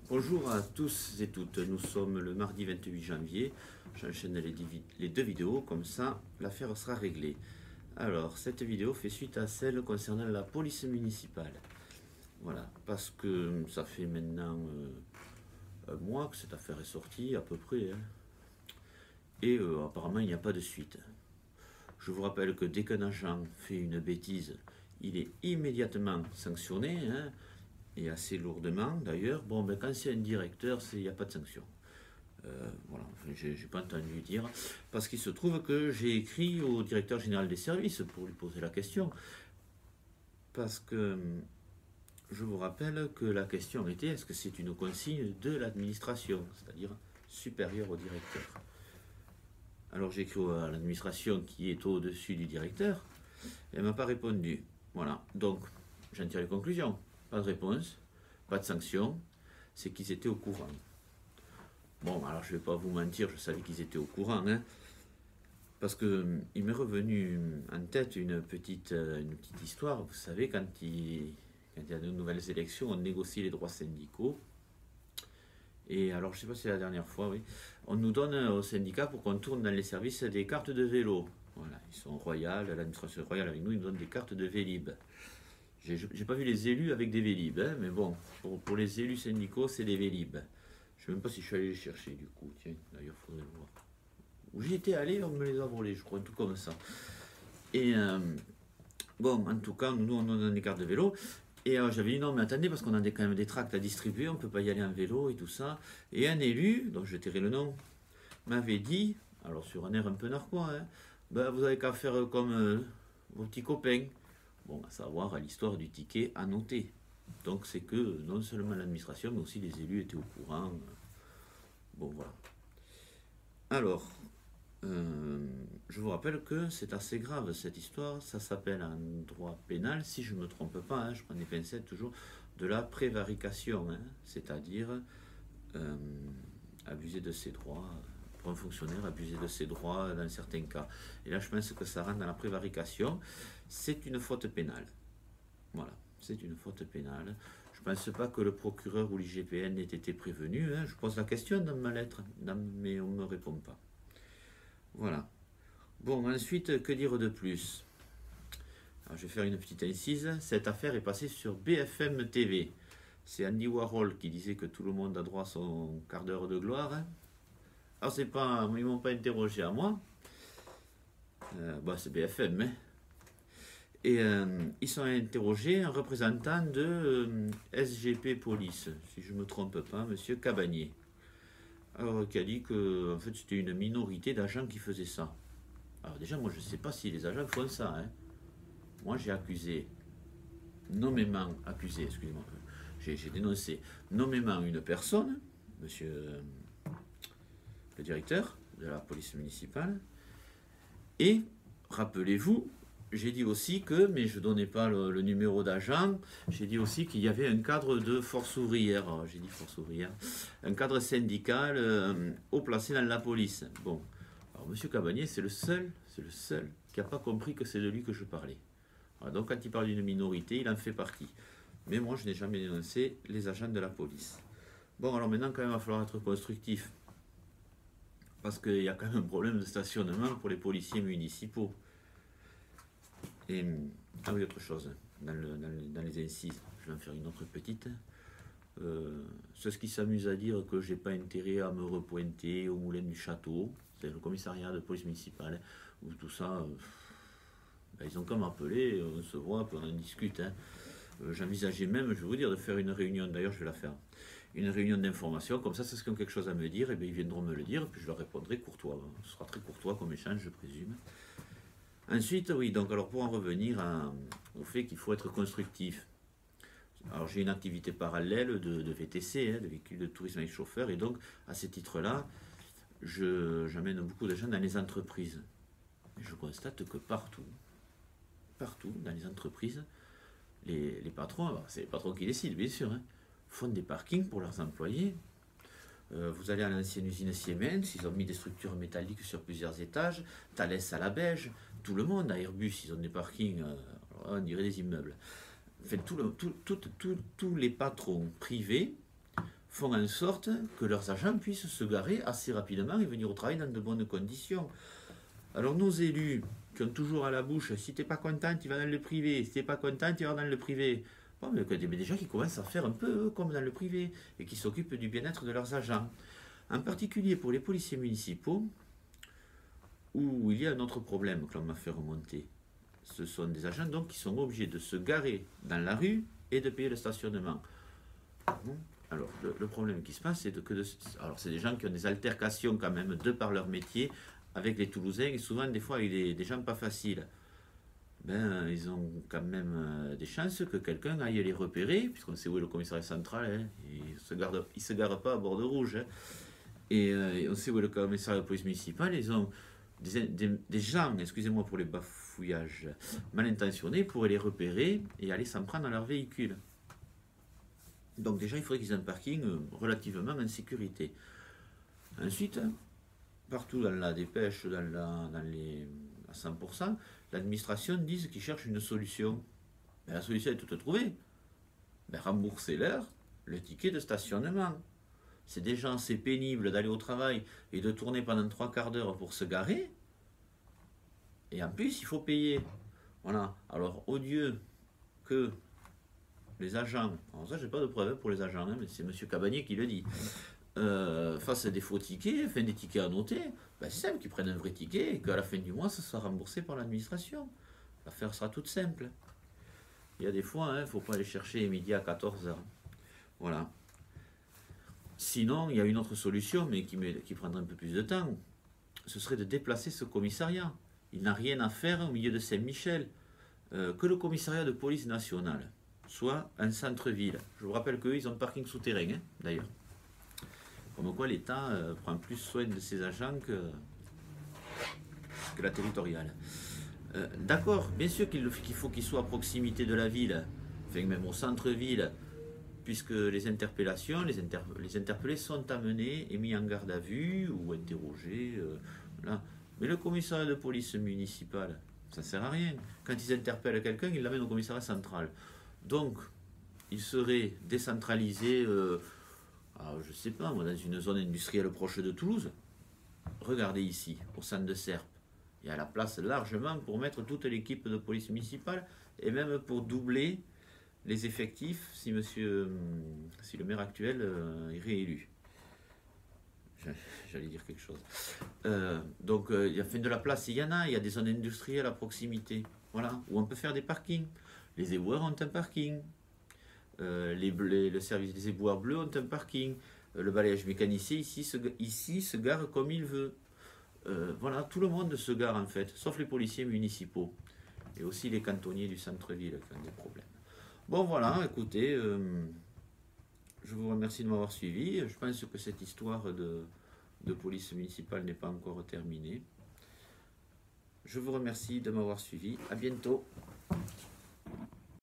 Bonjour à tous et toutes, nous sommes le mardi 28 janvier, j'enchaîne les deux vidéos, comme ça l'affaire sera réglée. Alors, cette vidéo fait suite à celle concernant la police municipale. Voilà, parce que ça fait maintenant un mois que cette affaire est sortie, à peu près, hein. Et apparemment il n'y a pas de suite. Je vous rappelle que dès qu'un agent fait une bêtise, il est immédiatement sanctionné, hein, et assez lourdement d'ailleurs. Bon, ben, quand c'est un directeur, il n'y a pas de sanction. Voilà, j'ai pas entendu dire, parce qu'il se trouve que j'ai écrit au directeur général des services pour lui poser la question, parce que je vous rappelle que la question était est-ce que c'est une consigne de l'administration, c'est-à-dire supérieure au directeur. Alors j'ai écrit à l'administration qui est au-dessus du directeur, et elle ne m'a pas répondu. Voilà, donc j'en tire les conclusions. Pas de réponse, pas de sanction, c'est qu'ils étaient au courant. Bon, alors je ne vais pas vous mentir, je savais qu'ils étaient au courant, hein, parce qu'il m'est revenu en tête une petite histoire. Vous savez, quand il y a de nouvelles élections, on négocie les droits syndicaux. Et alors, je ne sais pas si c'est la dernière fois, oui, on nous donne aux syndicats pour qu'on tourne dans les services des cartes de vélo. Voilà, ils sont royales, l'administration royale avec nous, ils nous donnent des cartes de Vélib. J'ai pas vu les élus avec des Vélib, hein, mais bon, pour les élus syndicaux, c'est des Vélib. Je ne sais même pas si je suis allé les chercher du coup, tiens, d'ailleurs, il faudrait le voir. Où j'y étais allé, on me les a volés, je crois, un truc comme ça. Et bon, en tout cas, nous, on donne des cartes de vélo. Et j'avais dit non, mais attendez, parce qu'on a quand même des tracts à distribuer, on ne peut pas y aller en vélo et tout ça. Et un élu, dont je tairai le nom, m'avait dit, alors sur un air un peu narquois, hein, ben, vous avez qu'à faire comme vos petits copains. Bon, à savoir à l'histoire du ticket à noter. Donc c'est que non seulement l'administration, mais aussi les élus étaient au courant. Bon, voilà. Alors, je vous rappelle que c'est assez grave cette histoire. Ça s'appelle en droit pénal, si je ne me trompe pas, hein, je prends des pincettes toujours, de la prévarication, hein, c'est-à-dire abuser de ses droits. Pour un fonctionnaire, abuser de ses droits dans certains cas. Et là, je pense que ça rentre dans la prévarication. C'est une faute pénale. Voilà, c'est une faute pénale. Je ne pense pas que le procureur ou l'IGPN ait été prévenu, hein. Je pose la question dans ma lettre, mais on ne me répond pas. Voilà. Bon, ensuite, que dire de plus? Alors, je vais faire une petite incise. Cette affaire est passée sur BFM TV. C'est Andy Warhol qui disait que tout le monde a droit à son quart d'heure de gloire, hein. Alors, c'est pas, ils m'ont pas interrogé à moi. Bah, c'est BFM, hein. Et ils sont interrogés un représentant de SGP Police, si je ne me trompe pas, monsieur Cabanier. Alors, qui a dit que en fait, c'était une minorité d'agents qui faisaient ça. Alors déjà, moi, je ne sais pas si les agents font ça, hein. Moi, j'ai accusé, nommément accusé, excusez-moi, j'ai dénoncé nommément une personne, monsieur le directeur de la police municipale, et rappelez-vous, j'ai dit aussi que, mais je ne donnais pas le numéro d'agent, j'ai dit aussi qu'il y avait un cadre de force ouvrière, j'ai dit force ouvrière, un cadre syndical haut placé dans la police. Bon, alors M. Cabanier, c'est le seul qui n'a pas compris que c'est de lui que je parlais. Voilà, donc quand il parle d'une minorité, il en fait partie. Mais moi, je n'ai jamais dénoncé les agents de la police. Bon, alors maintenant, quand même, il va falloir être constructif. Parce qu'il y a quand même un problème de stationnement pour les policiers municipaux. Et, ah oui, autre chose, dans les incises, je vais en faire une autre petite. Ceux qui s'amusent à dire que j'ai pas intérêt à me repointer au moulin du château, c'est le commissariat de police municipale, ou tout ça, ben, ils ont qu'à m'appeler, on se voit, puis on en discute, hein. J'envisageais même, je vais vous dire, de faire une réunion, d'ailleurs je vais la faire, une réunion d'information, comme ça, ceux qui ont quelque chose à me dire, et bien, ils viendront me le dire, puis je leur répondrai courtois. Ce sera très courtois comme échange, je présume. Ensuite, oui, donc alors pour en revenir au fait qu'il faut être constructif. Alors j'ai une activité parallèle de VTC, hein, de véhicules de tourisme avec chauffeur, et donc à ce titre-là, j'amène beaucoup de gens dans les entreprises. Et je constate que partout, dans les entreprises, les patrons, c'est les patrons qui décident bien sûr, hein, font des parkings pour leurs employés. Vous allez à l'ancienne usine Siemens, ils ont mis des structures métalliques sur plusieurs étages, Thales à la Beige, tout le monde, à Airbus, ils ont des parkings, on dirait des immeubles. Enfin, tous les patrons privés font en sorte que leurs agents puissent se garer assez rapidement et venir au travail dans de bonnes conditions. Alors nos élus, qui ont toujours à la bouche, si t'es pas content, tu vas dans le privé, si t'es pas content, tu vas dans le privé. Bon, mais des gens qui commencent à faire un peu comme dans le privé et qui s'occupent du bien-être de leurs agents. En particulier pour les policiers municipaux, où il y a un autre problème que l'on m'a fait remonter. Ce sont des agents donc qui sont obligés de se garer dans la rue et de payer le stationnement. Alors, le problème qui se passe, c'est que alors c'est des gens qui ont des altercations quand même, de par leur métier, avec les Toulousains, et souvent des fois avec des gens pas faciles. Ben, ils ont quand même des chances que quelqu'un aille les repérer, puisqu'on sait où est le commissariat central, hein, il se gare pas à bord de rouge, hein, et on sait où est le commissariat de police municipale, ils ont des gens, excusez-moi pour les bafouillages, mal intentionnés pourraient les repérer et aller s'en prendre dans leur véhicule. Donc déjà, il faudrait qu'ils aient un parking relativement en sécurité. Ensuite, partout dans la dépêche, à 100%, l'administration dit qu'ils cherchent une solution. Mais la solution est toute trouvée. Ben, remboursez-leur le ticket de stationnement. C'est déjà assez pénible d'aller au travail et de tourner pendant 3/4 d'heure pour se garer. Et en plus, il faut payer. Voilà. Alors, au lieu que les agents, alors ça, j'ai pas de preuve pour les agents, hein, mais c'est M. Cabanier qui le dit, face à des faux tickets, enfin des tickets à noter, ben c'est simple qu'ils prennent un vrai ticket et qu'à la fin du mois, ça sera remboursé par l'administration. L'affaire sera toute simple. Il y a des fois, il ne faut pas aller chercher midi à 14h. Voilà. Sinon, il y a une autre solution, mais qui prendrait un peu plus de temps. Ce serait de déplacer ce commissariat. Il n'a rien à faire au milieu de Saint-Michel. Que le commissariat de police nationale soit un centre-ville. Je vous rappelle qu'eux, ils ont un parking souterrain, hein, d'ailleurs. Comme quoi l'État prend plus soin de ses agents que la territoriale. D'accord, bien sûr qu'il faut qu'ils soient à proximité de la ville, enfin même au centre-ville, puisque les interpellations, les interpellés sont amenés et mis en garde à vue ou interrogés. Là. Mais le commissariat de police municipal, ça ne sert à rien. Quand ils interpellent quelqu'un, ils l'amènent au commissariat central. Donc, il serait décentralisé, je ne sais pas, moi, dans une zone industrielle proche de Toulouse. Regardez ici, au centre de Serpes. Il y a la place largement pour mettre toute l'équipe de police municipale et même pour doubler les effectifs si le maire actuel est réélu. J'allais dire quelque chose. Donc, il y a fin de la place, il y en a. Il y a des zones industrielles à proximité. Voilà, où on peut faire des parkings. Les éboueurs ont un parking. Le service des éboueurs bleus ont un parking. Le balayage mécanisé ici se gare comme il veut. Voilà, tout le monde se gare en fait, sauf les policiers municipaux. Et aussi les cantonniers du centre-ville qui ont des problèmes. Bon voilà, écoutez, je vous remercie de m'avoir suivi. Je pense que cette histoire de police municipale n'est pas encore terminée. Je vous remercie de m'avoir suivi. À bientôt.